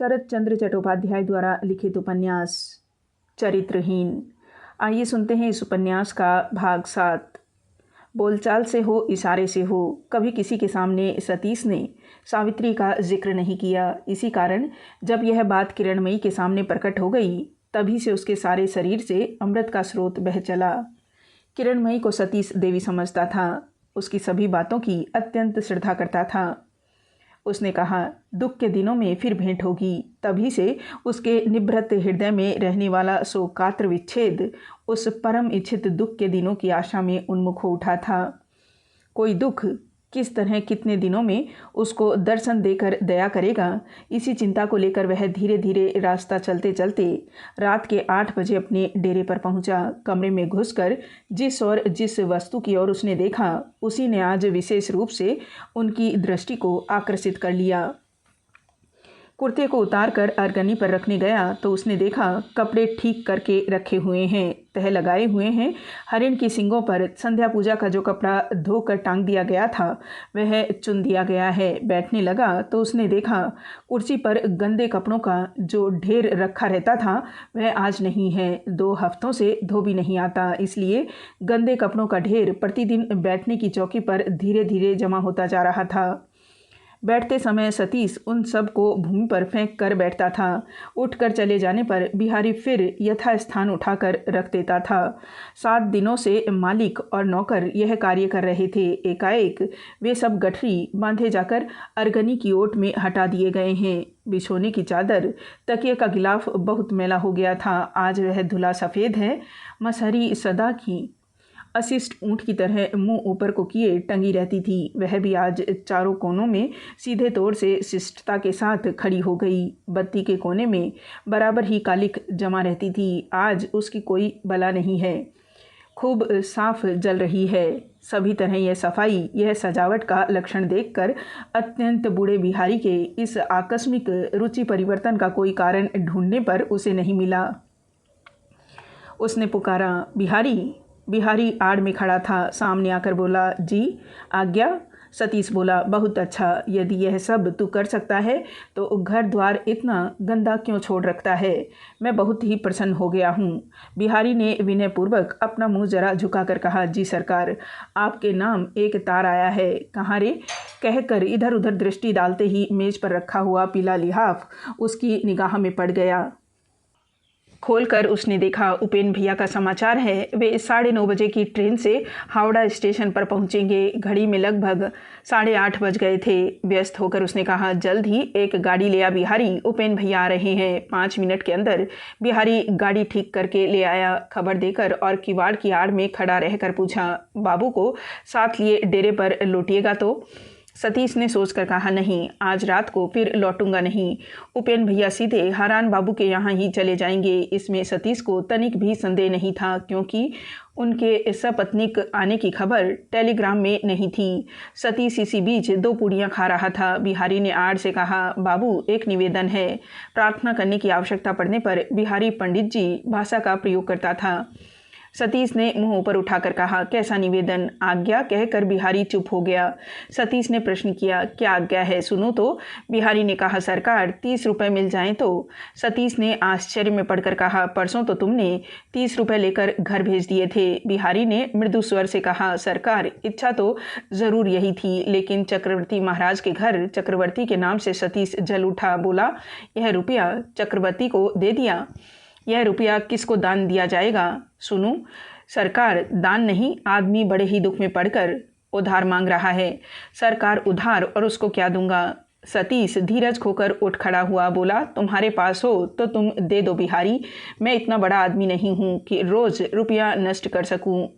शरत चंद्र चट्टोपाध्याय द्वारा लिखित उपन्यास चरित्रहीन। आइए सुनते हैं इस उपन्यास का भाग 7। बोलचाल से हो, इशारे से हो, कभी किसी के सामने सतीश ने सावित्री का जिक्र नहीं किया। इसी कारण जब यह बात किरणमयी के सामने प्रकट हो गई, तभी से उसके सारे शरीर से अमृत का स्रोत बह चला। किरणमयी को सतीश देवी समझता था, उसकी सभी बातों की अत्यंत श्रद्धा करता था। उसने कहा, दुख के दिनों में फिर भेंट होगी। तभी से उसके निभृत हृदय में रहने वाला शोकात्र विच्छेद उस परम इच्छित दुख के दिनों की आशा में उन्मुख हो उठा था। कोई दुख किस तरह कितने दिनों में उसको दर्शन देकर दया करेगा, इसी चिंता को लेकर वह धीरे धीरे रास्ता चलते चलते रात के 8 बजे अपने डेरे पर पहुंचा। कमरे में घुसकर जिस और जिस वस्तु की ओर उसने देखा, उसी ने आज विशेष रूप से उनकी दृष्टि को आकर्षित कर लिया। कुर्ते को उतार कर अरगनी पर रखने गया तो उसने देखा कपड़े ठीक करके रखे हुए हैं, तह लगाए हुए हैं। हरिण की सींगों पर संध्या पूजा का जो कपड़ा धोकर टांग दिया गया था, वह चुन दिया गया है। बैठने लगा तो उसने देखा कुर्सी पर गंदे कपड़ों का जो ढेर रखा रहता था, वह आज नहीं है। 2 हफ्तों से धो भी नहीं आता, इसलिए गंदे कपड़ों का ढेर प्रतिदिन बैठने की चौकी पर धीरे धीरे जमा होता जा रहा था। बैठते समय सतीश उन सब को भूमि पर फेंक कर बैठता था। उठकर चले जाने पर बिहारी फिर यथास्थान उठाकर रख देता था। 7 दिनों से मालिक और नौकर यह कार्य कर रहे थे। एकाएक वे सब गठरी बांधे जाकर अरगनी की ओट में हटा दिए गए हैं। बिछोने की चादर, तकिए का गिलाफ बहुत मैला हो गया था। आज वह धुला सफ़ेद है। मसहरी सदा की अशिष्ट ऊँट की तरह मुंह ऊपर को किए टंगी रहती थी। वह भी आज चारों कोनों में सीधे तौर से शिष्टता के साथ खड़ी हो गई। बत्ती के कोने में बराबर ही कालिख जमा रहती थी। आज उसकी कोई बला नहीं है, खूब साफ जल रही है। सभी तरह यह सफाई, यह सजावट का लक्षण देखकर अत्यंत बूढ़े बिहारी के इस आकस्मिक रुचि परिवर्तन का कोई कारण ढूंढने पर उसे नहीं मिला। उसने पुकारा, बिहारी। बिहारी आड़ में खड़ा था। सामने आकर बोला, जी आज्ञा। सतीश बोला, बहुत अच्छा। यदि यह सब तू कर सकता है तो घर द्वार इतना गंदा क्यों छोड़ रखता है? मैं बहुत ही प्रसन्न हो गया हूँ। बिहारी ने विनयपूर्वक अपना मुंह जरा झुकाकर कहा, जी सरकार, आपके नाम एक तार आया है। कहाँ रे? कहकर इधर उधर दृष्टि डालते ही मेज पर रखा हुआ पीला लिहाफ उसकी निगाह में पड़ गया। खोलकर उसने देखा उपेन भैया का समाचार है। वे 9:30 बजे की ट्रेन से हावड़ा स्टेशन पर पहुंचेंगे। घड़ी में लगभग 8:30 बज गए थे। व्यस्त होकर उसने कहा, जल्द ही एक गाड़ी ले आ बिहारी, उपेन भैया आ रहे हैं। 5 मिनट के अंदर बिहारी गाड़ी ठीक करके ले आया। खबर देकर और किवाड़ की आड़ में खड़ा रहकर पूछा, बाबू को साथ लिए डेरे पर लौटिएगा तो? सतीश ने सोचकर कहा, नहीं, आज रात को फिर लौटूंगा नहीं। उपेन भैया सीधे हारान बाबू के यहाँ ही चले जाएंगे। इसमें सतीश को तनिक भी संदेह नहीं था, क्योंकि उनके सपत्नीक आने की खबर टेलीग्राम में नहीं थी। सतीश इसी बीच 2 पूड़ियाँ खा रहा था। बिहारी ने आड़ से कहा, बाबू एक निवेदन है। प्रार्थना करने की आवश्यकता पड़ने पर बिहारी पंडित जी भाषा का प्रयोग करता था। सतीश ने मुंह ऊपर उठाकर कहा, कैसा निवेदन? आज्ञा कहकर बिहारी चुप हो गया। सतीश ने प्रश्न किया, क्या आज्ञा है, सुनो तो? बिहारी ने कहा, सरकार 30 रुपये मिल जाएं तो? सतीश ने आश्चर्य में पड़कर कहा, परसों तो तुमने 30 रुपये लेकर घर भेज दिए थे। बिहारी ने मृदु स्वर से कहा, सरकार इच्छा तो ज़रूर यही थी, लेकिन चक्रवर्ती महाराज के घर चक्रवर्ती के नाम से सतीश जल उठा। बोला, यह रुपया चक्रवर्ती को दे दिया। यह रुपया किसको दान दिया जाएगा? सुनो सरकार, दान नहीं, आदमी बड़े ही दुख में पड़कर उधार मांग रहा है। सरकार उधार, और उसको क्या दूंगा? सतीश धीरज खोकर उठ खड़ा हुआ। बोला, तुम्हारे पास हो तो तुम दे दो बिहारी। मैं इतना बड़ा आदमी नहीं हूँ कि रोज़ रुपया नष्ट कर सकूँ।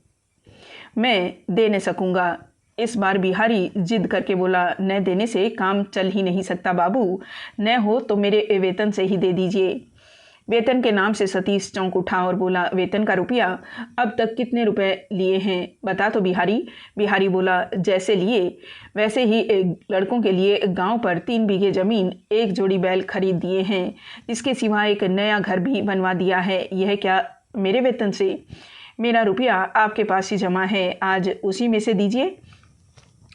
मैं दे न सकूँगा। इस बार बिहारी जिद करके बोला, न देने से काम चल ही नहीं सकता बाबू। न हो तो मेरे वेतन से ही दे दीजिए। वेतन के नाम से सतीश चौंक उठा और बोला, वेतन का रुपया? अब तक कितने रुपए लिए हैं, बता तो बिहारी। बिहारी बोला, जैसे लिए वैसे ही लड़कों के लिए गांव पर 3 बीघे ज़मीन, 1 जोड़ी बैल खरीद दिए हैं। इसके सिवा एक नया घर भी बनवा दिया है। यह क्या मेरे वेतन से? मेरा रुपया आपके पास ही जमा है, आज उसी में से दीजिए।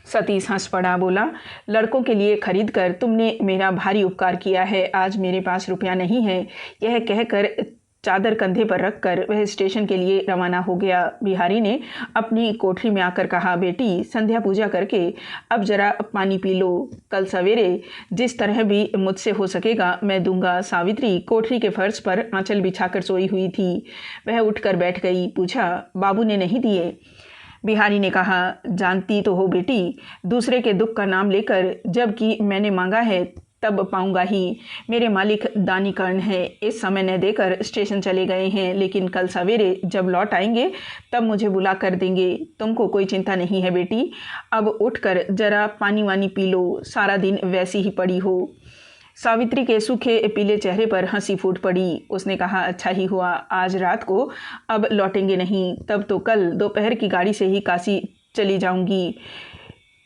सतीश हंस पड़ा, बोला, लड़कों के लिए खरीद कर तुमने मेरा भारी उपकार किया है। आज मेरे पास रुपया नहीं है। यह कहकर चादर कंधे पर रखकर वह स्टेशन के लिए रवाना हो गया। बिहारी ने अपनी कोठरी में आकर कहा, बेटी, संध्या पूजा करके अब जरा पानी पी लो। कल सवेरे जिस तरह भी मुझसे हो सकेगा मैं दूंगा। सावित्री कोठरी के फर्श पर आंचल बिछाकर सोई हुई थी। वह उठकर बैठ गई। पूछा, बाबू ने नहीं दिए? बिहारी ने कहा, जानती तो हो बेटी, दूसरे के दुख का नाम लेकर जबकि मैंने मांगा है तब पाऊंगा ही। मेरे मालिक दानी कर्ण है, इस समय न देकर स्टेशन चले गए हैं, लेकिन कल सवेरे जब लौट आएंगे तब मुझे बुला कर देंगे। तुमको कोई चिंता नहीं है बेटी। अब उठकर जरा पानी वानी पी लो, सारा दिन वैसी ही पड़ी हो। सावित्री के सूखे पीले चेहरे पर हंसी फूट पड़ी। उसने कहा, अच्छा ही हुआ, आज रात को अब लौटेंगे नहीं, तब तो कल दोपहर की गाड़ी से ही काशी चली जाऊंगी।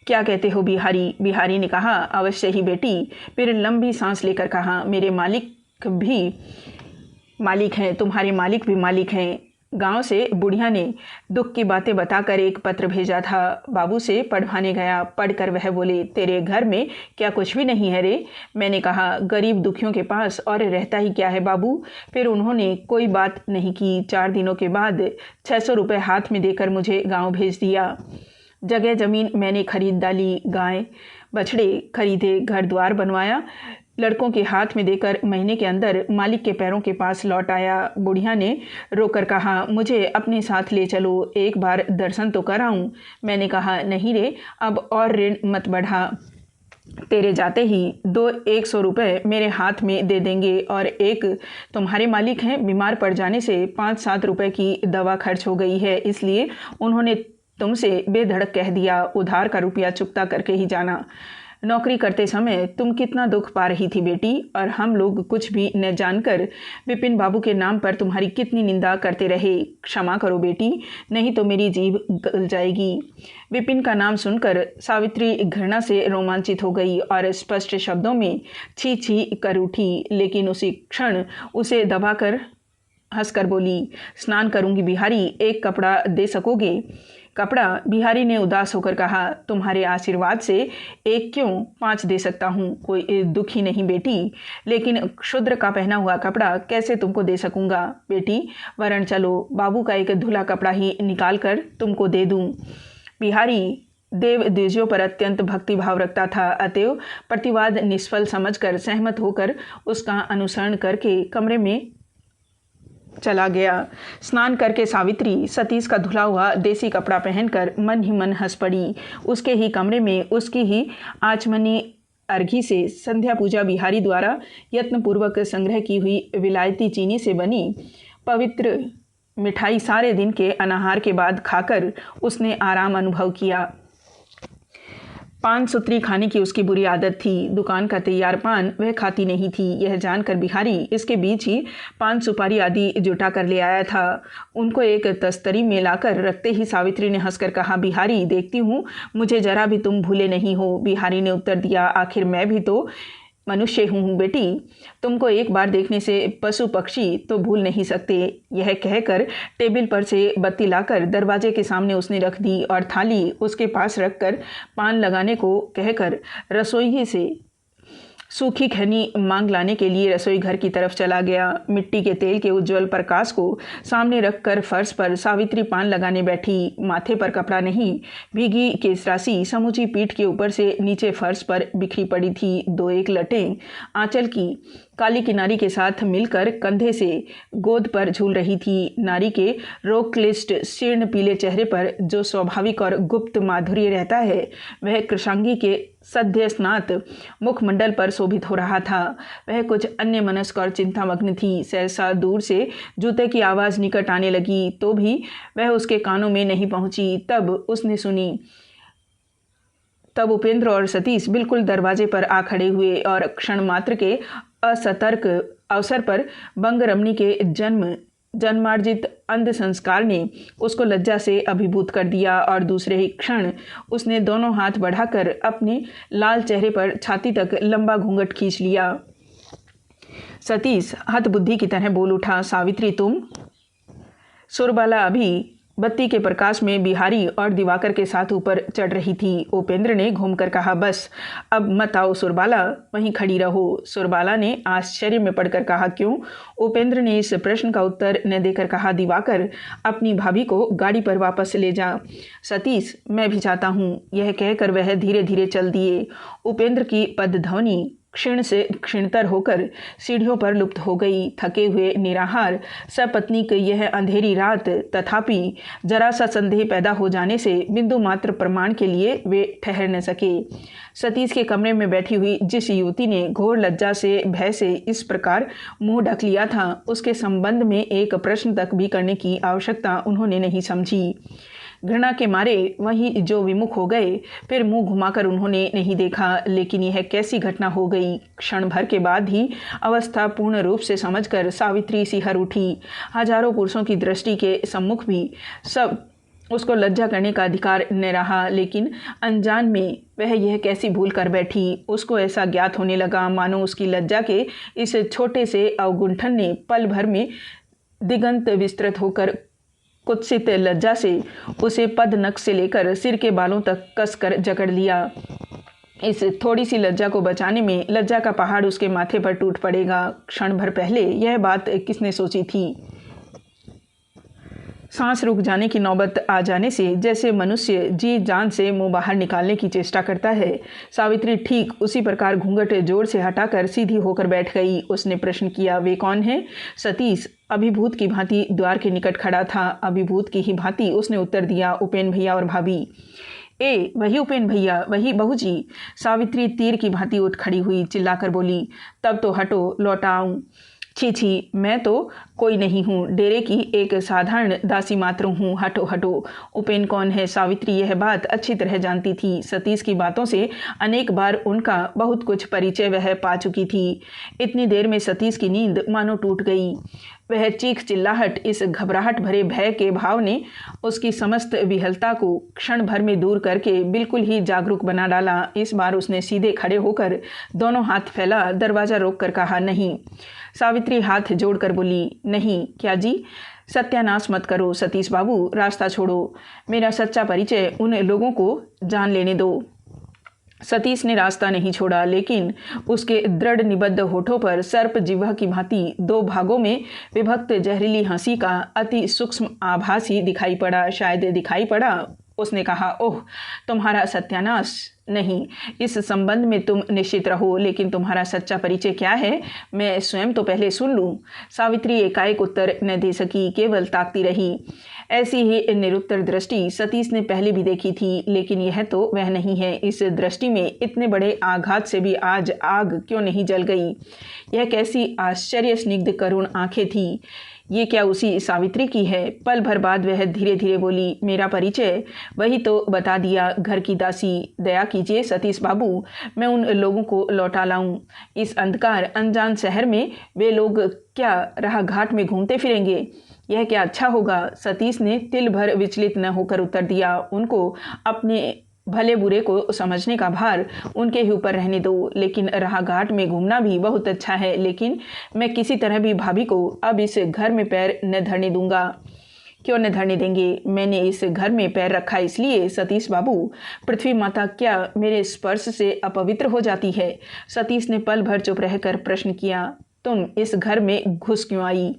क्या कहते हो बिहारी? बिहारी ने कहा, अवश्य ही बेटी। फिर लंबी सांस लेकर कहा, मेरे मालिक भी मालिक हैं, तुम्हारे मालिक भी मालिक हैं। गांव से बुढ़िया ने दुख की बातें बताकर एक पत्र भेजा था। बाबू से पढ़वाने गया। पढ़कर वह बोले, तेरे घर में क्या कुछ भी नहीं है रे? मैंने कहा, गरीब दुखियों के पास और रहता ही क्या है बाबू। फिर उन्होंने कोई बात नहीं की। 4 दिनों के बाद 600 रुपये हाथ में देकर मुझे गाँव भेज दिया। जगह ज़मीन मैंने खरीद डाली, गाय बछड़े खरीदे, घर द्वार बनवाया। लड़कों के हाथ में देकर महीने के अंदर मालिक के पैरों के पास लौट आया। बुढ़िया ने रोकर कहा, मुझे अपने साथ ले चलो, एक बार दर्शन तो कराऊं। मैंने कहा, नहीं रे, अब और ऋण मत बढ़ा। तेरे जाते ही 100 रुपये मेरे हाथ में दे देंगे, और एक तुम्हारे मालिक हैं, बीमार पड़ जाने से 5-7 रुपये की दवा खर्च हो गई है, इसलिए उन्होंने तुमसे बेधड़क कह दिया, उधार का रुपया चुकता करके ही जाना। नौकरी करते समय तुम कितना दुख पा रही थी बेटी, और हम लोग कुछ भी न जानकर विपिन बाबू के नाम पर तुम्हारी कितनी निंदा करते रहे। क्षमा करो बेटी, नहीं तो मेरी जीभ गल जाएगी। विपिन का नाम सुनकर सावित्री घृणा से रोमांचित हो गई और स्पष्ट शब्दों में छी छी कर उठी, लेकिन उसी क्षण उसे दबाकर हंसकर बोली, स्नान करूंगी बिहारी, एक कपड़ा दे सकोगे? कपड़ा? बिहारी ने उदास होकर कहा, तुम्हारे आशीर्वाद से एक क्यों 5 दे सकता हूँ, कोई दुखी नहीं बेटी, लेकिन क्षुद्र का पहना हुआ कपड़ा कैसे तुमको दे सकूँगा बेटी। वरन चलो, बाबू का एक धुला कपड़ा ही निकाल कर तुमको दे दूँ। बिहारी देव द्विजों पर अत्यंत भक्तिभाव रखता था, अतएव प्रतिवाद निष्फल समझकर सहमत होकर उसका अनुसरण करके कमरे में चला गया। स्नान करके सावित्री सतीश का धुला हुआ देसी कपड़ा पहनकर मन ही मन हंस पड़ी। उसके ही कमरे में उसकी ही आचमनी अर्घी से संध्या पूजा बिहारी द्वारा यत्नपूर्वक संग्रह की हुई विलायती चीनी से बनी पवित्र मिठाई सारे दिन के अनाहार के बाद खाकर उसने आराम अनुभव किया। पान सुतरी खाने की उसकी बुरी आदत थी। दुकान का तैयार पान वह खाती नहीं थी। यह जानकर बिहारी इसके बीच ही पान सुपारी आदि जुटा कर ले आया था। उनको एक तस्तरी में लाकर रखते ही सावित्री ने हंसकर कहा, बिहारी, देखती हूँ मुझे जरा भी तुम भूले नहीं हो। बिहारी ने उत्तर दिया, आखिर मैं भी तो मनुष्य हूँ बेटी, तुमको एक बार देखने से पशु पक्षी तो भूल नहीं सकते। यह कहकर टेबल पर से बत्ती लाकर दरवाजे के सामने उसने रख दी और थाली उसके पास रखकर पान लगाने को कहकर रसोई से सूखी खैनी मांग लाने के लिए रसोई घर की तरफ चला गया। मिट्टी के तेल के उज्जवल प्रकाश को सामने रखकर फर्श पर सावित्री पान लगाने बैठी। माथे पर कपड़ा नहीं, भीगी केसरासी समूची पीठ के ऊपर से नीचे फर्श पर बिखरी पड़ी थी। 2-1 लटें आंचल की काली किनारी के साथ मिलकर कंधे से गोद पर झूल रही थी। नारी के रोग क्लिष्ट शीर्ण पीले चेहरे पर जो स्वाभाविक और गुप्त माधुर्य रहता है, वह कृशांगी के सद्य स्नात मुखमंडल पर शोभित हो रहा था। वह कुछ अन्य मनस्क और चिंतामग्न थी। सहसा दूर से जूते की आवाज़ निकट आने लगी, तो भी वह उसके कानों में नहीं पहुंची। तब उसने सुनी। तब उपेंद्र और सतीश बिल्कुल दरवाजे पर आ खड़े हुए और क्षण मात्र के असतर्क अवसर पर बंग रमणी के जन्मार्जित अंध संस्कार ने उसको लज्जा से अभिभूत कर दिया और दूसरे ही क्षण उसने दोनों हाथ बढ़ाकर अपने लाल चेहरे पर छाती तक लंबा घूंघट खींच लिया। सतीश हतबुद्धि की तरह बोल उठा, सावित्री तुम? सुरबाला अभी बत्ती के प्रकाश में बिहारी और दिवाकर के साथ ऊपर चढ़ रही थी। उपेंद्र ने घूमकर कहा, बस अब मत आओ सुरबाला, वहीं खड़ी रहो। सुरबाला ने आश्चर्य में पड़कर कहा, क्यों? उपेंद्र ने इस प्रश्न का उत्तर न देकर कहा, दिवाकर अपनी भाभी को गाड़ी पर वापस ले जा। सतीश, मैं भी चाहता हूँ। यह कहकर वह धीरे धीरे चल दिए। उपेंद्र की पदध्वनि क्षीण से क्षीणतर होकर सीढ़ियों पर लुप्त हो गई। थके हुए निराहार सपत्नी की यह अंधेरी रात, तथापि जरा सा संदेह पैदा हो जाने से बिंदु मात्र प्रमाण के लिए वे ठहर न सके। सतीश के कमरे में बैठी हुई जिस युवती ने घोर लज्जा से, भय से इस प्रकार मुंह ढक लिया था, उसके संबंध में एक प्रश्न तक भी करने की आवश्यकता उन्होंने नहीं समझी। घृणा के मारे वहीं जो विमुख हो गए, फिर मुंह घुमाकर उन्होंने नहीं देखा। लेकिन यह कैसी घटना हो गई! क्षण भर के बाद ही अवस्था पूर्ण रूप से समझकर सावित्री सिहर उठी। हजारों पुरुषों की दृष्टि के सम्मुख भी सब उसको लज्जा करने का अधिकार न रहा, लेकिन अनजान में वह यह कैसी भूल कर बैठी। उसको ऐसा ज्ञात होने लगा मानो उसकी लज्जा के इस छोटे से अवगुंठन ने पल भर में दिगंत विस्तृत होकर कुत्सित लज्जा से उसे पद नख से लेकर सिर के बालों तक कसकर जकड़ लिया। इस थोड़ी सी लज्जा को बचाने में लज्जा का पहाड़ उसके माथे पर टूट पड़ेगा। क्षण भर पहले यह बात किसने सोची थी? सांस रुक जाने की नौबत आ जाने से जैसे मनुष्य जी जान से मुंह बाहर निकालने की चेष्टा करता है, सावित्री ठीक उसी प्रकार घूंघट जोर से हटाकर सीधी होकर बैठ गई। उसने प्रश्न किया, वे कौन है? सतीश अभिभूत की भांति द्वार के निकट खड़ा था। अभिभूत की ही भांति उसने उत्तर दिया, उपेन भैया और भाभी। वही उपेन भैया, वही बहू जी। सावित्री तीर की भांति उठ खड़ी हुई, चिल्लाकर बोली, तब तो हटो, लौटा आऊं। छी छी, मैं तो कोई नहीं हूँ, डेरे की एक साधारण दासी मात्र हूँ, हटो हटो। उपेन कौन है? सावित्री यह बात अच्छी तरह जानती थी। सतीश की बातों से अनेक बार उनका बहुत कुछ परिचय वह पा चुकी थी। इतनी देर में सतीश की नींद मानो टूट गई। वह चीख चिल्लाहट, इस घबराहट भरे भय के भाव ने उसकी समस्त विहलता को क्षण भर में दूर करके बिल्कुल ही जागरूक बना डाला। इस बार उसने सीधे खड़े होकर दोनों हाथ फैला दरवाज़ा रोक कर कहा, नहीं। सावित्री हाथ जोड़कर बोली, नहीं क्या जी? सत्यानाश मत करो सतीश बाबू, रास्ता छोड़ो, मेरा सच्चा परिचय उन लोगों को जान लेने दो। सतीश ने रास्ता नहीं छोड़ा, लेकिन उसके दृढ़ निबद्ध होठों पर सर्प जिह्वा की भांति दो भागों में विभक्त जहरीली हंसी का अति सूक्ष्म आभास ही दिखाई पड़ा। शायद दिखाई पड़ा। उसने कहा, ओह, तुम्हारा सत्यानाश नहीं, इस संबंध में तुम निश्चित रहो, लेकिन तुम्हारा सच्चा परिचय क्या है मैं स्वयं तो पहले सुन लूं। सावित्री एकाएक उत्तर न दे सकी, केवल ताकती रही। ऐसी ही निरुत्तर दृष्टि सतीश ने पहले भी देखी थी, लेकिन यह तो वह नहीं है। इस दृष्टि में इतने बड़े आघात से भी आज आग क्यों नहीं जल गई? यह कैसी आश्चर्य स्निग्ध करुण आंखें थी! ये क्या उसी सावित्री की है? पल भर बाद वह धीरे धीरे बोली, मेरा परिचय वही तो बता दिया, घर की दासी। दया कीजिए सतीश बाबू, मैं उन लोगों को लौटा लाऊं। इस अंधकार अनजान शहर में वे लोग क्या राह घाट में घूमते फिरेंगे? यह क्या अच्छा होगा? सतीश ने तिल भर विचलित न होकर उत्तर दिया, उनको अपने भले बुरे को समझने का भार उनके ही ऊपर रहने दो। लेकिन राह घाट में घूमना भी बहुत अच्छा है, लेकिन मैं किसी तरह भी भाभी को अब इस घर में पैर न धरने दूंगा। क्यों न धरने देंगे? मैंने इस घर में पैर रखा इसलिए। सतीश बाबू, पृथ्वी माता क्या मेरे स्पर्श से अपवित्र हो जाती है? सतीश ने पल भर चुप रहकर प्रश्न किया, तुम इस घर में घुस क्यों आई?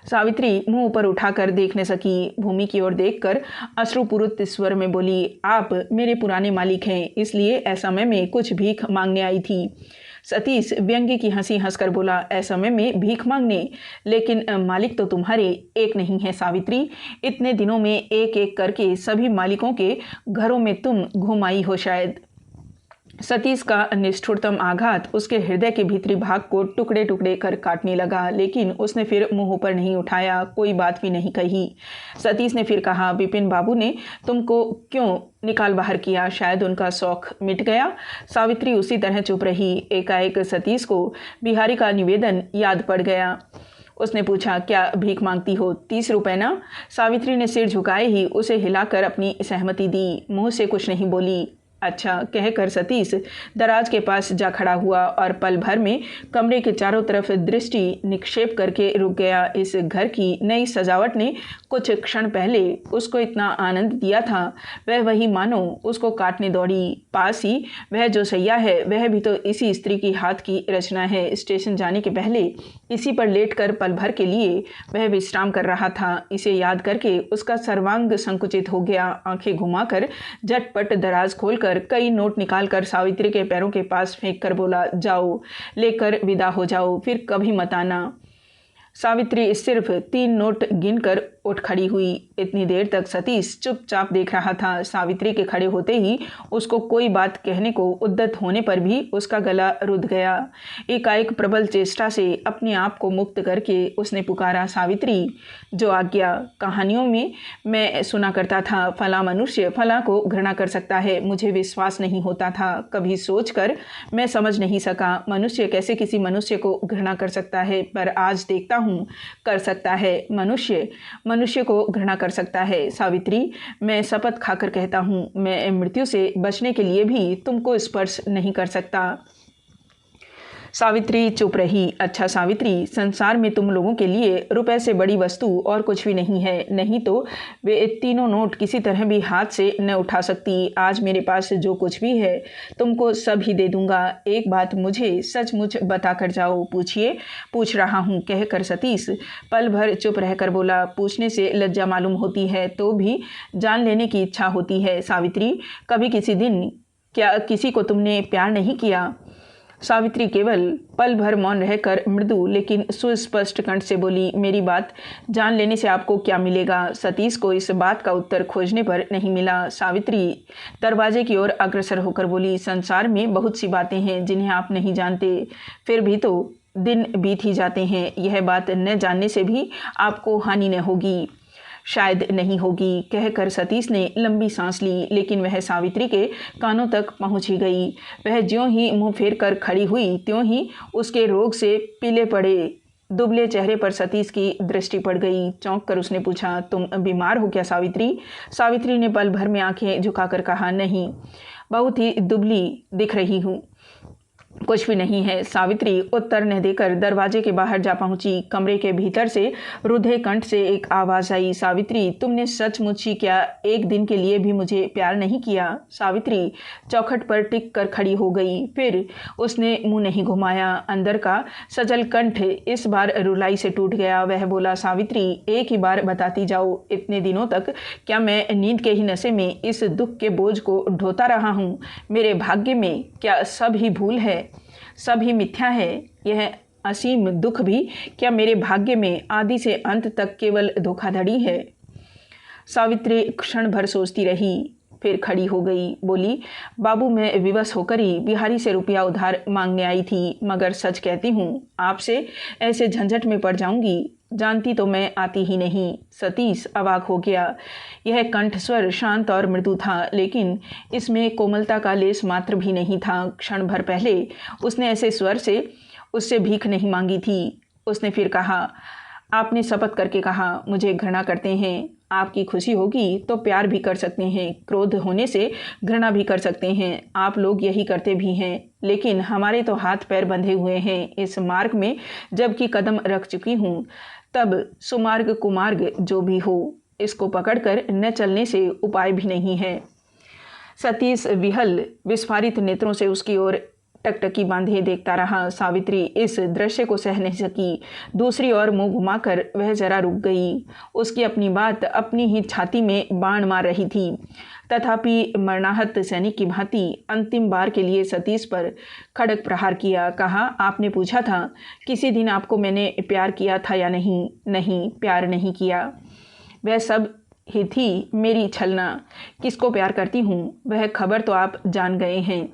सावित्री मुंह ऊपर उठाकर देख न सकी। भूमि की ओर देखकर अश्रुपूरित स्वर में बोली, आप मेरे पुराने मालिक हैं, इसलिए असमय में कुछ भीख मांगने आई थी। सतीश व्यंग्य की हंसी हंसकर बोला, असमय में भीख मांगने? लेकिन मालिक तो तुम्हारे एक नहीं है सावित्री। इतने दिनों में एक एक करके सभी मालिकों के घरों में तुम घूम आई हो शायद। सतीश का निष्ठुरतम आघात उसके हृदय के भीतरी भाग को टुकड़े टुकड़े कर काटने लगा, लेकिन उसने फिर मुंह ऊपर नहीं उठाया, कोई बात भी नहीं कही। सतीश ने फिर कहा, विपिन बाबू ने तुमको क्यों निकाल बाहर किया? शायद उनका शौक मिट गया। सावित्री उसी तरह चुप रही। एकाएक सतीश को बिहारी का निवेदन याद पड़ गया। उसने पूछा, क्या भीख मांगती हो? 30 रुपये ना? सावित्री ने सिर झुकाए ही उसे हिलाकर अपनी सहमति दी, मुंह से कुछ नहीं बोली। अच्छा कहकर सतीश दराज के पास जा खड़ा हुआ और पल भर में कमरे के चारों तरफ दृष्टि निक्षेप करके रुक गया। इस घर की नई सजावट ने कुछ क्षण पहले उसको इतना आनंद दिया था, वह वही मानो उसको काटने दौड़ी। पास ही वह जो सैया है वह भी तो इसी स्त्री की हाथ की रचना है। स्टेशन जाने के पहले इसी पर लेटकर पल भर के लिए वह विश्राम कर रहा था। इसे याद करके उसका सर्वांग संकुचित हो गया। आंखें घुमाकर झटपट दराज खोलकर कई नोट निकालकर सावित्री के पैरों के पास फेंक कर बोला, जाओ लेकर विदा हो जाओ, फिर कभी मत आना। सावित्री सिर्फ 3 नोट गिनकर उठ खड़ी हुई। इतनी देर तक सतीश चुपचाप देख रहा था। सावित्री के खड़े होते ही उसको कोई बात कहने को उद्यत होने पर भी उसका गला रुध गया। एकाएक प्रबल चेष्टा से अपने आप को मुक्त करके उसने पुकारा, सावित्री, जो आज्ञा। कहानियों में मैं सुना करता था, फला मनुष्य फला को घृणा कर सकता है। मुझे विश्वास नहीं होता था। कभी सोचकर मैं समझ नहीं सका मनुष्य कैसे किसी मनुष्य को घृणा कर सकता है, पर आज देखता हूँ कर सकता है। मनुष्य को घृणा कर सकता है। सावित्री, मैं शपथ खाकर कहता हूँ, मैं मृत्यु से बचने के लिए भी तुमको स्पर्श नहीं कर सकता। सावित्री चुप रही। अच्छा सावित्री, संसार में तुम लोगों के लिए रुपए से बड़ी वस्तु और कुछ भी नहीं है, नहीं तो वे 3 नोट किसी तरह भी हाथ से न उठा सकती। आज मेरे पास जो कुछ भी है तुमको सब ही दे दूंगा। एक बात मुझे सचमुच बता कर जाओ। पूछिए। पूछ रहा हूँ, कहकर सतीश पल भर चुप रहकर बोला, पूछने से लज्जा मालूम होती है तो भी जान लेने की इच्छा होती है। सावित्री, कभी किसी दिन क्या किसी को तुमने प्यार नहीं किया? सावित्री केवल पल भर मौन रहकर मृदु लेकिन सुस्पष्ट कंठ से बोली, मेरी बात जान लेने से आपको क्या मिलेगा? सतीश को इस बात का उत्तर खोजने पर नहीं मिला। सावित्री दरवाजे की ओर अग्रसर होकर बोली, संसार में बहुत सी बातें हैं जिन्हें आप नहीं जानते, फिर भी तो दिन बीत ही जाते हैं। यह बात न जानने से भी आपको हानि न होगी, शायद नहीं होगी। कहकर सतीश ने लंबी सांस ली, लेकिन वह सावित्री के कानों तक पहुंच ही गई। वह ज्यों ही मुंह फेर कर खड़ी हुई त्यों ही उसके रोग से पीले पड़े दुबले चेहरे पर सतीश की दृष्टि पड़ गई। चौंक कर उसने पूछा, तुम बीमार हो क्या सावित्री? सावित्री ने पल भर में आंखें झुकाकर कहा, नहीं, बहुत ही दुबली दिख रही हूँ, कुछ भी नहीं है। सावित्री उत्तर न देकर दरवाजे के बाहर जा पहुंची। कमरे के भीतर से रुधे कंठ से एक आवाज़ आई, सावित्री, तुमने सचमुच ही क्या एक दिन के लिए भी मुझे प्यार नहीं किया? सावित्री चौखट पर टिक कर खड़ी हो गई, फिर उसने मुंह नहीं घुमाया। अंदर का सजल कंठ इस बार रुलाई से टूट गया। वह बोला, सावित्री, एक ही बार बताती जाओ, इतने दिनों तक क्या मैं नींद के ही नशे में इस दुख के बोझ को ढोता रहा हूँ? मेरे भाग्य में क्या सब ही भूल है, सब ही मिथ्या है? यह असीम दुख भी क्या मेरे भाग्य में आदि से अंत तक केवल धोखाधड़ी है? सावित्री क्षण भर सोचती रही, फिर खड़ी हो गई, बोली, बाबू, मैं विवश होकर ही बिहारी से रुपया उधार मांगने आई थी, मगर सच कहती हूँ, आपसे ऐसे झंझट में पड़ जाऊंगी जानती तो मैं आती ही नहीं। सतीश अवाक हो गया। यह कंठस्वर शांत और मृदु था, लेकिन इसमें कोमलता का लेस मात्र भी नहीं था। क्षण भर पहले उसने ऐसे स्वर से उससे भीख नहीं मांगी थी। उसने फिर कहा, आपने शपथ करके कहा मुझे घृणा करते हैं, आपकी खुशी होगी तो प्यार भी कर सकते हैं, क्रोध होने से घृणा भी कर सकते हैं, आप लोग यही करते भी हैं, लेकिन हमारे तो हाथ पैर बंधे हुए हैं। इस मार्ग में जबकि कदम रख चुकी हूँ, तब सुमार्ग कुमार्ग जो भी हो, इसको पकड़कर न चलने से उपाय भी नहीं है। सतीश विहल विस्फारित नेत्रों से उसकी ओर टकटकी बांधे देखता रहा। सावित्री इस दृश्य को सह नहीं सकी। दूसरी ओर मुंह घुमाकर वह जरा रुक गई। उसकी अपनी बात अपनी ही छाती में बाण मार रही थी। तथापि मरणाहत सैनिक की भांति अंतिम बार के लिए सतीश पर खड़क प्रहार किया। कहा, आपने पूछा था किसी दिन आपको मैंने प्यार किया था या नहीं? नहीं, प्यार नहीं किया। वह सब ही थी मेरी छलना। किसको प्यार करती हूँ वह खबर तो आप जान गए हैं।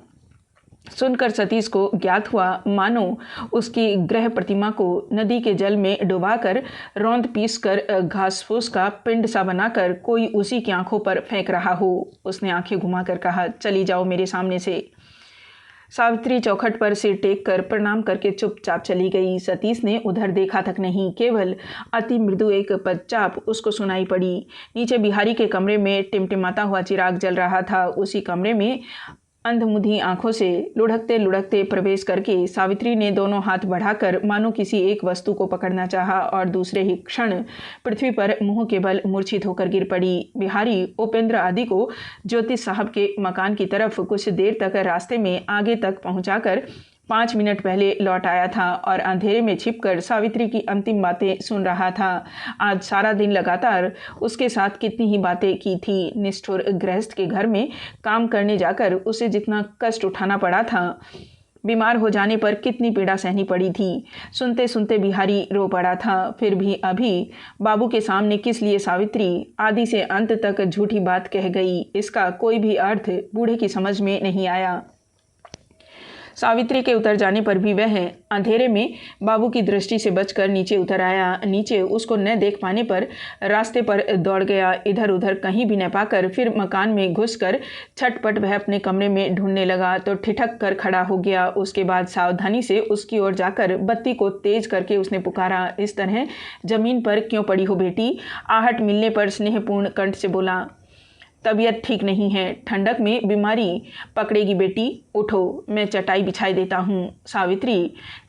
सुनकर सतीश को ज्ञात हुआ मानो उसकी ग्रह प्रतिमा को नदी के जल में डुबाकर रौंद पीस कर घास फूस का पिंड सा बनाकर कोई उसी की आंखों पर फेंक रहा हो। उसने आंखें घुमाकर कहा, चली जाओ मेरे सामने से। सावित्री चौखट पर सिर टेक कर प्रणाम करके चुपचाप चली गई। सतीश ने उधर देखा तक नहीं, केवल अति मृदु एक पदचाप उसको सुनाई पड़ी। नीचे बिहारी के कमरे में टिमटिमाता हुआ चिराग जल रहा था। उसी कमरे में अंधमुधी आंखों से लुढ़कते लुढ़कते प्रवेश करके सावित्री ने दोनों हाथ बढ़ाकर मानो किसी एक वस्तु को पकड़ना चाहा और दूसरे ही क्षण पृथ्वी पर मुंह के बल मूर्छित होकर गिर पड़ी। बिहारी उपेंद्र आदि को ज्योतिष साहब के मकान की तरफ कुछ देर तक रास्ते में आगे तक पहुंचाकर 5 मिनट पहले लौट आया था और अंधेरे में छिपकर सावित्री की अंतिम बातें सुन रहा था। आज सारा दिन लगातार उसके साथ कितनी ही बातें की थी। निष्ठुर गृहस्थ के घर में काम करने जाकर उसे जितना कष्ट उठाना पड़ा था, बीमार हो जाने पर कितनी पीड़ा सहनी पड़ी थी। सुनते सुनते बिहारी रो पड़ा था। फिर भी अभी बाबू के सामने किस लिए सावित्री आदि से अंत तक झूठी बात कह गई, इसका कोई भी अर्थ बूढ़े की समझ में नहीं आया। सावित्री के उतर जाने पर भी वह अंधेरे में बाबू की दृष्टि से बचकर नीचे उतर आया। नीचे उसको न देख पाने पर रास्ते पर दौड़ गया। इधर उधर कहीं भी न पाकर फिर मकान में घुसकर छटपट वह अपने कमरे में ढूंढने लगा तो ठिठक कर खड़ा हो गया। उसके बाद सावधानी से उसकी ओर जाकर बत्ती को तेज करके उसने पुकारा, इस तरह जमीन पर क्यों पड़ी हो बेटी? आहट मिलने पर स्नेहपूर्ण कंठ से बोला, तबीयत ठीक नहीं है, ठंडक में बीमारी पकड़ेगी बेटी, उठो, मैं चटाई बिछाई देता हूँ। सावित्री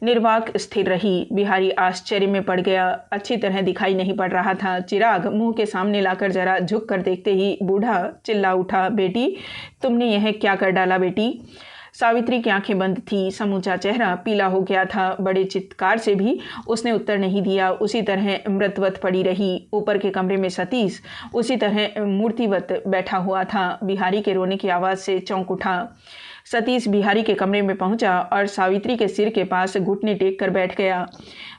निर्वाक स्थिर रही। बिहारी आश्चर्य में पड़ गया। अच्छी तरह दिखाई नहीं पड़ रहा था। चिराग मुंह के सामने लाकर जरा झुक कर देखते ही बूढ़ा चिल्ला उठा, बेटी तुमने यह क्या कर डाला बेटी? सावित्री की आंखें बंद थी, समूचा चेहरा पीला हो गया था। बड़े चित्कार से भी उसने उत्तर नहीं दिया, उसी तरह मृतवत पड़ी रही। ऊपर के कमरे में सतीश उसी तरह मूर्तिवत बैठा हुआ था। बिहारी के रोने की आवाज़ से चौंक उठा। सतीश बिहारी के कमरे में पहुंचा और सावित्री के सिर के पास घुटने टेक कर बैठ गया।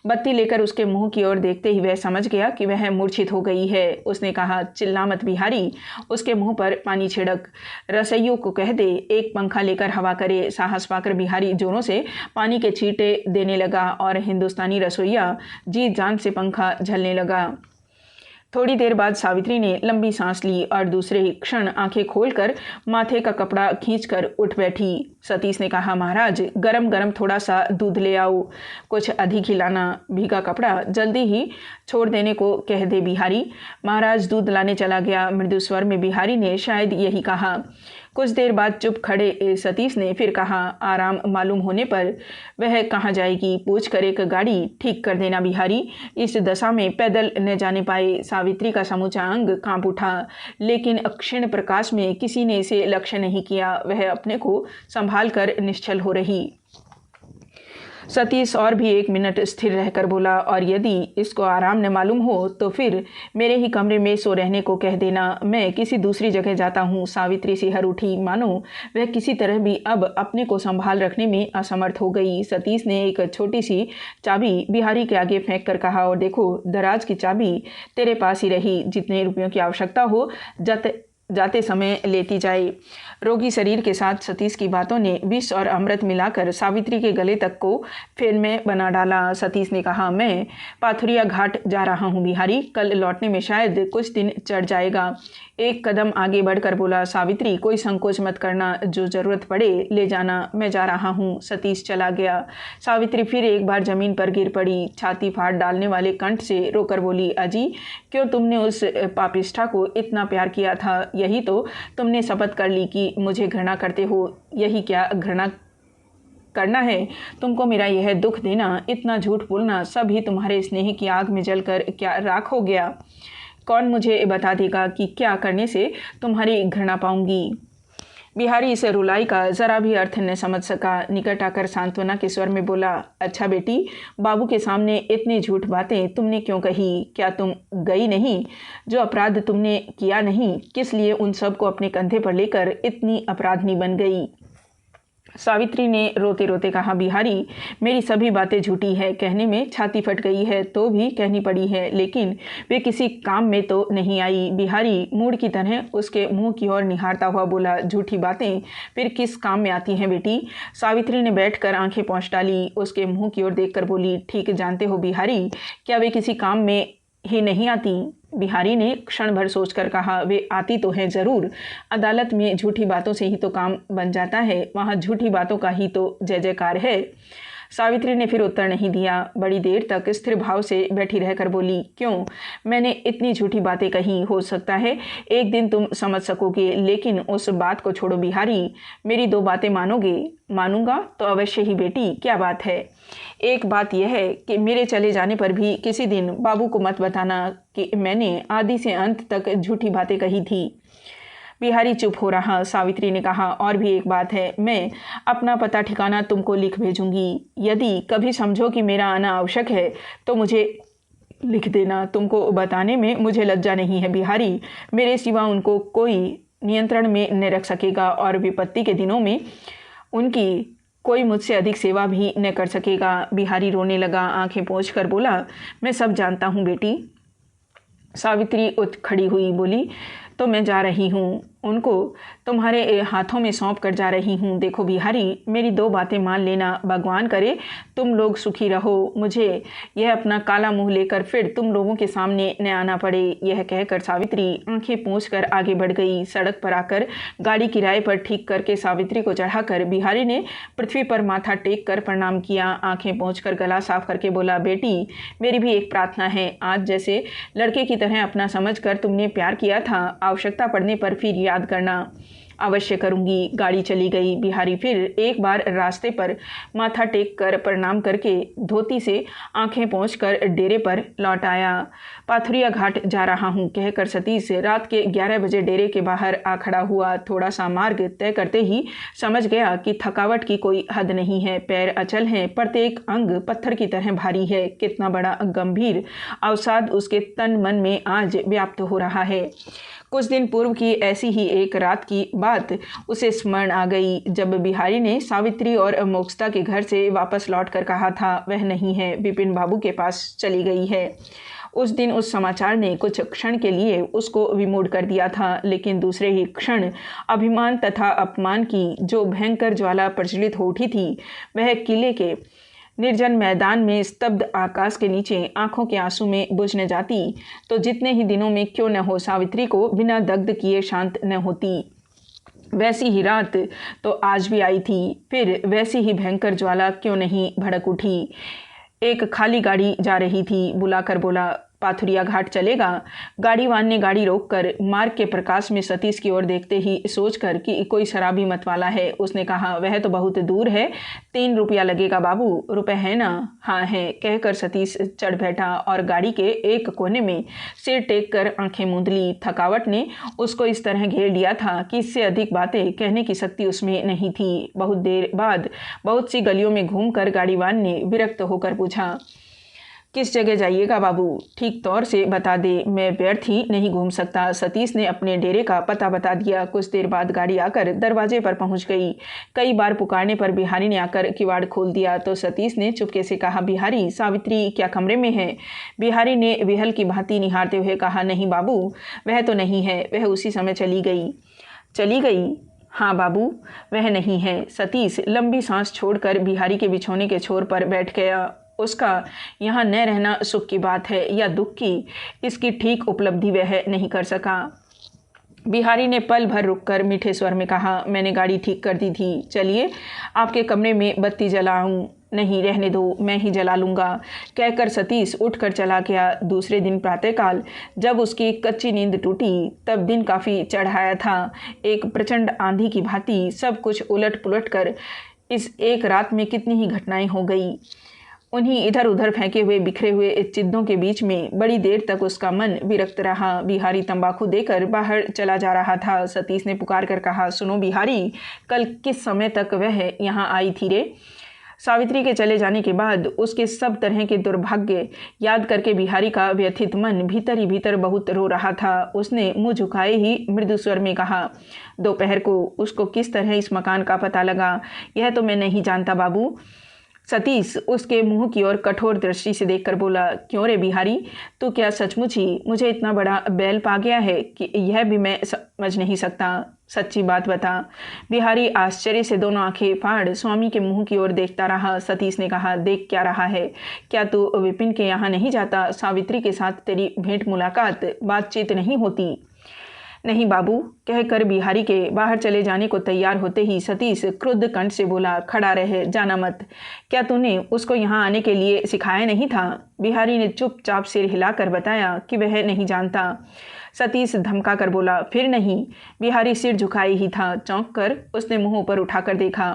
बत्ती लेकर उसके मुंह की ओर देखते ही वह समझ गया कि वह मूर्छित हो गई है। उसने कहा, चिल्ला मत बिहारी, उसके मुंह पर पानी छिड़क, रसोइयों को कह दे एक पंखा लेकर हवा करे। साहस पाकर बिहारी जोरों से पानी के छींटे देने लगा और हिंदुस्तानी रसोइया जी जान से पंखा झलने लगा। थोड़ी देर बाद सावित्री ने लंबी सांस ली और दूसरे ही क्षण आंखें खोलकर माथे का कपड़ा खींचकर उठ बैठी। सतीश ने कहा, महाराज गरम गरम थोड़ा सा दूध ले आओ, कुछ अधिक ही लाना, भीगा कपड़ा जल्दी ही छोड़ देने को कह दे बिहारी। महाराज दूध लाने चला गया। मृदु स्वर में बिहारी ने शायद यही कहा। कुछ देर बाद चुप खड़े सतीश ने फिर कहा, आराम मालूम होने पर वह कहाँ जाएगी, पूछ कर एक गाड़ी ठीक कर देना बिहारी, इस दशा में पैदल न जाने पाए। सावित्री का समूचा अंग कांप उठा, लेकिन क्षीण प्रकाश में किसी ने इसे लक्ष्य नहीं किया। वह अपने को संभाल कर निश्चल हो रही। सतीश और भी 1 मिनट स्थिर रहकर बोला, और यदि इसको आराम न मालूम हो तो फिर मेरे ही कमरे में सो रहने को कह देना, मैं किसी दूसरी जगह जाता हूँ। सावित्री सिहर उठी, मानो वह किसी तरह भी अब अपने को संभाल रखने में असमर्थ हो गई। सतीश ने एक छोटी सी चाबी बिहारी के आगे फेंक कर कहा, और देखो दराज की चाबी तेरे पास ही रही, जितने रुपयों की आवश्यकता हो जाते समय लेती जाए। रोगी शरीर के साथ सतीश की बातों ने विष और अमृत मिलाकर सावित्री के गले तक को फेर में बना डाला। सतीश ने कहा, मैं पाथुरिया घाट जा रहा हूँ बिहारी, कल लौटने में शायद कुछ दिन चढ़ जाएगा। एक कदम आगे बढ़कर बोला, सावित्री कोई संकोच मत करना, जो जरूरत पड़े ले जाना, मैं जा रहा हूँ। सतीश चला गया। सावित्री फिर एक बार जमीन पर गिर पड़ी। छाती फाड़ डालने वाले कंठ से रोकर बोली, अजी क्यों तुमने उस पापिष्ठा को इतना प्यार किया था? यही तो तुमने शपथ कर ली कि मुझे घृणा करते हो। यही क्या घृणा करना है तुमको? मेरा यह दुख देना, इतना झूठ बोलना, सब ही तुम्हारे स्नेह की आग में जलकर क्या राख हो गया? कौन मुझे बता देगा कि क्या करने से तुम्हारी घृणा पाऊंगी? बिहारी इस रुलाई का जरा भी अर्थ न समझ सका। निकट आकर सांत्वना के स्वर में बोला, अच्छा बेटी, बाबू के सामने इतनी झूठ बातें तुमने क्यों कही? क्या तुम गई नहीं? जो अपराध तुमने किया नहीं, किस लिए उन सब को अपने कंधे पर लेकर इतनी अपराधनी बन गई? सावित्री ने रोते रोते कहा, बिहारी मेरी सभी बातें झूठी है, कहने में छाती फट गई है तो भी कहनी पड़ी है, लेकिन वे किसी काम में तो नहीं आई। बिहारी मूड की तरह उसके मुंह की ओर निहारता हुआ बोला, झूठी बातें फिर किस काम में आती हैं बेटी? सावित्री ने बैठकर आंखें पोंछ डाली। उसके मुंह की ओर देखकर बोली, ठीक जानते हो बिहारी, क्या वे किसी काम में ही नहीं आती? बिहारी ने क्षण भर सोचकर कहा, वे आती तो हैं ज़रूर। अदालत में झूठी बातों से ही तो काम बन जाता है, वहाँ झूठी बातों का ही तो जय जयकार है। सावित्री ने फिर उत्तर नहीं दिया। बड़ी देर तक स्थिर भाव से बैठी रहकर बोली, क्यों? मैंने इतनी झूठी बातें कही? हो सकता है एक दिन तुम समझ सकोगे, लेकिन उस बात को छोड़ो बिहारी। मेरी 2 बातें मानोगे? मानूंगा तो अवश्य ही बेटी। क्या बात है? एक बात यह है कि मेरे चले जाने पर भी किसी दिन बाबू को मत बताना कि मैंने आदि से अंत तक झूठी बातें कही थी। बिहारी चुप हो रहा। सावित्री ने कहा, और भी एक बात है, मैं अपना पता ठिकाना तुमको लिख भेजूंगी। यदि कभी समझो कि मेरा आना आवश्यक है तो मुझे लिख देना। तुमको बताने में मुझे लज्जा नहीं है बिहारी। मेरे सिवा उनको कोई नियंत्रण में न रख सकेगा और विपत्ति के दिनों में उनकी कोई मुझसे अधिक सेवा भी न कर सकेगा। बिहारी रोने लगा। आंखें पोंछ कर बोला, मैं सब जानता हूँ बेटी। सावित्री उठ खड़ी हुई, बोली, तो मैं जा रही हूँ, उनको तुम्हारे हाथों में सौंप कर जा रही हूँ। देखो बिहारी, मेरी 2 बातें मान लेना। भगवान करे तुम लोग सुखी रहो, मुझे यह अपना काला मुंह लेकर फिर तुम लोगों के सामने न आना पड़े। यह कहकर सावित्री आंखें पोंछ कर आगे बढ़ गई। सड़क पर आकर गाड़ी किराए पर ठीक करके सावित्री को चढ़ाकर बिहारी ने पृथ्वी पर माथा टेक कर प्रणाम किया। आंखें पोंछ कर गला साफ करके बोला, बेटी, मेरी भी एक प्रार्थना है। आज जैसे लड़के की तरह अपना समझ कर तुमने प्यार किया था, आवश्यकता पड़ने पर फिर याद करना। अवश्य करूंगी। गाड़ी चली गई। बिहारी फिर एक बार रास्ते पर माथा टेक कर प्रणाम करके धोती से आंखें पोंछकर डेरे पर लौट आया। पाथुरिया घाट जा रहा हूँ कहकर सतीश रात के 11 बजे डेरे के बाहर आ खड़ा हुआ। थोड़ा सा मार्ग तय करते ही समझ गया कि थकावट की कोई हद नहीं है। पैर अचल हैं, प्रत्येक अंग पत्थर की तरह भारी है। कितना बड़ा गंभीर अवसाद उसके तन मन में आज व्याप्त हो रहा है। कुछ दिन पूर्व की ऐसी ही एक रात की बात उसे स्मरण आ गई, जब बिहारी ने सावित्री और मोक्षता के घर से वापस लौटकर कहा था, वह नहीं है, विपिन बाबू के पास चली गई है। उस दिन उस समाचार ने कुछ क्षण के लिए उसको विमूढ़ कर दिया था, लेकिन दूसरे ही क्षण अभिमान तथा अपमान की जो भयंकर ज्वाला प्रज्वलित हो उठी थी, वह किले के निर्जन मैदान में स्तब्ध आकाश के नीचे आंखों के आंसू में बुझ न जाती तो जितने ही दिनों में क्यों न हो सावित्री को बिना दग्ध किए शांत न होती। वैसी ही रात तो आज भी आई थी। फिर वैसी ही भयंकर ज्वाला क्यों नहीं भड़क उठी। एक खाली गाड़ी जा रही थी। बुलाकर बोला, पाथुरिया घाट चलेगा? गाड़ीवान ने गाड़ी रोककर मार्ग के प्रकाश में सतीश की ओर देखते ही सोचकर कि कोई शराबी मतवाला है, उसने कहा, वह तो बहुत दूर है, 3 रुपया लगेगा बाबू। रुपए है ना? हाँ है, कहकर सतीश चढ़ बैठा और गाड़ी के एक कोने में सिर टेक कर आंखें मूंद ली। थकावट ने उसको इस तरह घेर लिया था कि इससे अधिक बातें कहने की शक्ति उसमें नहीं थी। बहुत देर बाद बहुत सी गलियों में घूमकर गाड़ीवान ने विरक्त होकर पूछा, किस जगह जाइएगा बाबू? ठीक तौर से बता दे, मैं व्यर्थ ही नहीं घूम सकता। सतीश ने अपने डेरे का पता बता दिया। कुछ देर बाद गाड़ी आकर दरवाजे पर पहुंच गई। कई बार पुकारने पर बिहारी ने आकर किवाड़ खोल दिया तो सतीश ने चुपके से कहा, बिहारी, सावित्री क्या कमरे में है? बिहारी ने विहल की भांति निहारते हुए कहा, नहीं बाबू, वह तो नहीं है, वह उसी समय चली गई। चली गई? हाँ बाबू, वह नहीं है। सतीश लंबी सांस छोड़कर बिहारी के बिछौने के छोर पर बैठ गया। उसका यहाँ न रहना सुख की बात है या दुख की, इसकी ठीक उपलब्धि वह नहीं कर सका। बिहारी ने पल भर रुककर मीठे स्वर में कहा, मैंने गाड़ी ठीक कर दी थी, चलिए आपके कमरे में बत्ती जलाऊं? नहीं, रहने दो, मैं ही जला लूँगा, कहकर सतीश उठकर चला गया। दूसरे दिन प्रातःकाल जब उसकी कच्ची नींद टूटी तब दिन काफ़ी चढ़ाया था। एक प्रचंड आंधी की भांति सब कुछ उलट पुलट कर इस एक रात में कितनी ही घटनाएं हो गई। उन्हीं इधर उधर फेंके हुए बिखरे हुए चिद्दों के बीच में बड़ी देर तक उसका मन विरक्त रहा। बिहारी तंबाकू देकर बाहर चला जा रहा था। सतीश ने पुकार कर कहा, सुनो बिहारी, कल किस समय तक वह यहाँ आई थी रे? सावित्री के चले जाने के बाद उसके सब तरह के दुर्भाग्य याद करके बिहारी का व्यथित मन भीतर ही भीतर बहुत रो रहा था। उसने मुँह झुकाए ही मृदु स्वर में कहा, दोपहर को उसको किस तरह इस मकान का पता लगा, यह तो मैं नहीं जानता बाबू। सतीश उसके मुंह की ओर कठोर दृष्टि से देखकर बोला, क्यों रे बिहारी, तू क्या सचमुच ही मुझे इतना बड़ा बैल पा गया है कि यह भी मैं समझ नहीं सकता? सच्ची बात बता। बिहारी आश्चर्य से दोनों आंखें फाड़ स्वामी के मुंह की ओर देखता रहा। सतीश ने कहा, देख क्या रहा है? क्या तू विपिन के यहाँ नहीं जाता? सावित्री के साथ तेरी भेंट मुलाकात बातचीत नहीं होती? नहीं बाबू, कहकर बिहारी के बाहर चले जाने को तैयार होते ही सतीश क्रुद्ध कंठ से बोला, खड़ा रहे, जाना मत। क्या तूने उसको यहाँ आने के लिए सिखाया नहीं था? बिहारी ने चुपचाप सिर हिलाकर बताया कि वह नहीं जानता। सतीश धमका कर बोला, फिर नहीं? बिहारी सिर झुकाए ही था। चौंक कर उसने मुंह ऊपर उठाकर देखा।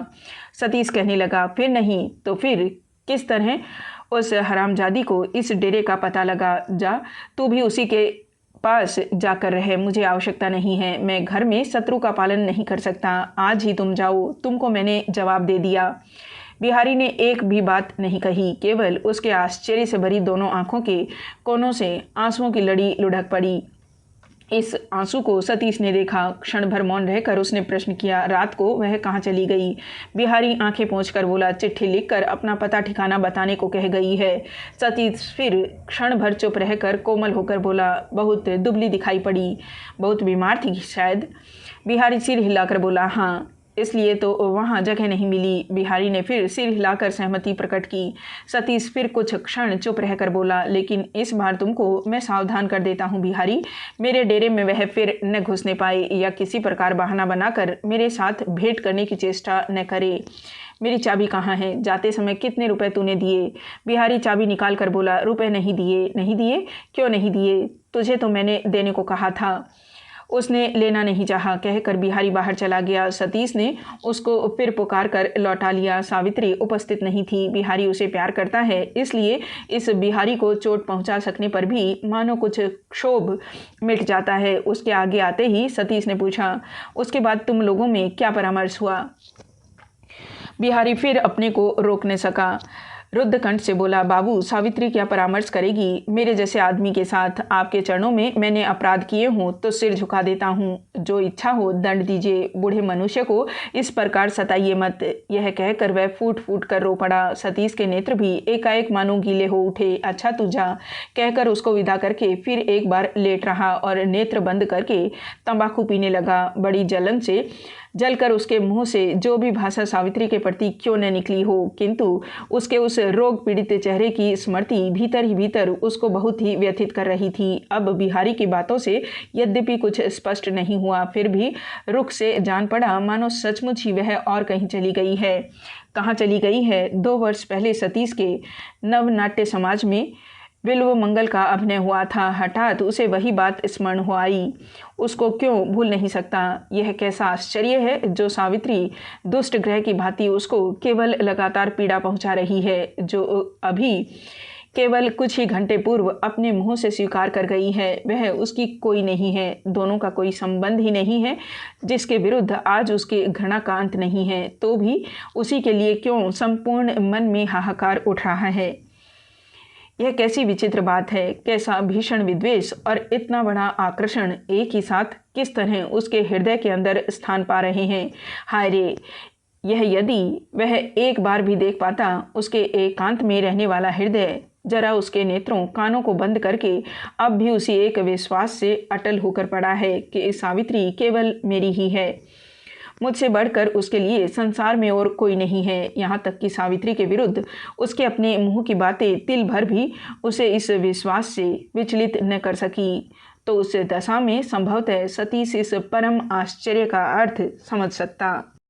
सतीश कहने लगा, फिर नहीं तो फिर किस तरह उस हरामजादी को इस डेरे का पता लगा? जा तू भी उसी के पास जाकर रहे, मुझे आवश्यकता नहीं है। मैं घर में शत्रु का पालन नहीं कर सकता। आज ही तुम जाओ, तुमको मैंने जवाब दे दिया। बिहारी ने एक भी बात नहीं कही, केवल उसके आश्चर्य से भरी दोनों आंखों के कोनों से आंसुओं की लड़ी लुढ़क पड़ी। इस आंसू को सतीश ने देखा। क्षण भर मौन रहकर उसने प्रश्न किया, रात को वह कहाँ चली गई? बिहारी आंखें पोंछकर बोला, चिट्ठी लिखकर अपना पता ठिकाना बताने को कह गई है। सतीश फिर क्षण भर चुप रहकर कोमल होकर बोला, बहुत दुबली दिखाई पड़ी, बहुत बीमार थी शायद? बिहारी सिर हिलाकर बोला, हाँ, इसलिए तो वहाँ जगह नहीं मिली। बिहारी ने फिर सिर हिलाकर सहमति प्रकट की। सतीश फिर कुछ क्षण चुप रहकर बोला, लेकिन इस बार तुमको मैं सावधान कर देता हूँ बिहारी, मेरे डेरे में वह फिर न घुसने पाए या किसी प्रकार बहाना बनाकर मेरे साथ भेंट करने की चेष्टा न करे। मेरी चाबी कहाँ है? जाते समय कितने रुपए तूने दिए? बिहारी चाबी निकाल कर बोला, रुपए नहीं दिए। नहीं दिए? क्यों नहीं दिए? तुझे तो मैंने देने को कहा था। उसने लेना नहीं चाहा, कहकर बिहारी बाहर चला गया। सतीश ने उसको फिर पुकार कर लौटा लिया। सावित्री उपस्थित नहीं थी। बिहारी उसे प्यार करता है, इसलिए इस बिहारी को चोट पहुंचा सकने पर भी मानो कुछ क्षोभ मिट जाता है। उसके आगे आते ही सतीश ने पूछा, उसके बाद तुम लोगों में क्या परामर्श हुआ? बिहारी फिर अपने को रोक न सका, रुद्ध कंठ से बोला, बाबू, सावित्री क्या परामर्श करेगी? मेरे जैसे आदमी के साथ आपके चरणों में मैंने अपराध किए हूँ तो सिर झुका देता हूँ। जो इच्छा हो दंड दीजिए, बूढ़े मनुष्य को इस प्रकार सताइए मत। यह कहकर वह फूट फूट कर रो पड़ा। सतीश के नेत्र भी एकाएक मानो गीले हो उठे। अच्छा तू जा, कहकर उसको विदा करके फिर एक बार लेट रहा और नेत्र बंद करके तंबाकू पीने लगा। बड़ी जलन से जलकर उसके मुंह से जो भी भाषा सावित्री के प्रति क्यों न निकली हो, किंतु उसके उस रोग पीड़ित चेहरे की स्मृति भीतर ही भीतर उसको बहुत ही व्यथित कर रही थी। अब बिहारी की बातों से यद्यपि कुछ स्पष्ट नहीं हुआ, फिर भी रुख से जान पड़ा मानो सचमुच ही वह और कहीं चली गई है। कहाँ चली गई है? 2 वर्ष पहले सतीश के नवनाट्य समाज में बिल्व मंगल का अभिनय हुआ था। हठात उसे वही बात स्मरण हो आई। उसको क्यों भूल नहीं सकता? यह कैसा आश्चर्य है जो सावित्री दुष्ट ग्रह की भांति उसको केवल लगातार पीड़ा पहुंचा रही है, जो अभी केवल कुछ ही घंटे पूर्व अपने मुंह से स्वीकार कर गई है वह उसकी कोई नहीं है। दोनों का कोई संबंध ही नहीं है, जिसके विरुद्ध आज उसके घृणा का अंत नहीं है, तो भी उसी के लिए क्यों संपूर्ण मन में हाहाकार उठ रहा है। यह कैसी विचित्र बात है, कैसा भीषण विद्वेष और इतना बड़ा आकर्षण एक ही साथ किस तरह उसके हृदय के अंदर स्थान पा रहे हैं। हाय रे, यह यदि वह एक बार भी देख पाता, उसके एकांत में रहने वाला हृदय जरा उसके नेत्रों कानों को बंद करके अब भी उसी एक विश्वास से अटल होकर पड़ा है कि सावित्री केवल मेरी ही है, मुझसे बढ़कर उसके लिए संसार में और कोई नहीं है। यहाँ तक कि सावित्री के विरुद्ध उसके अपने मुंह की बातें तिल भर भी उसे इस विश्वास से विचलित न कर सकी। तो उस दशा में संभवतः सतीश इस परम आश्चर्य का अर्थ समझ सकता।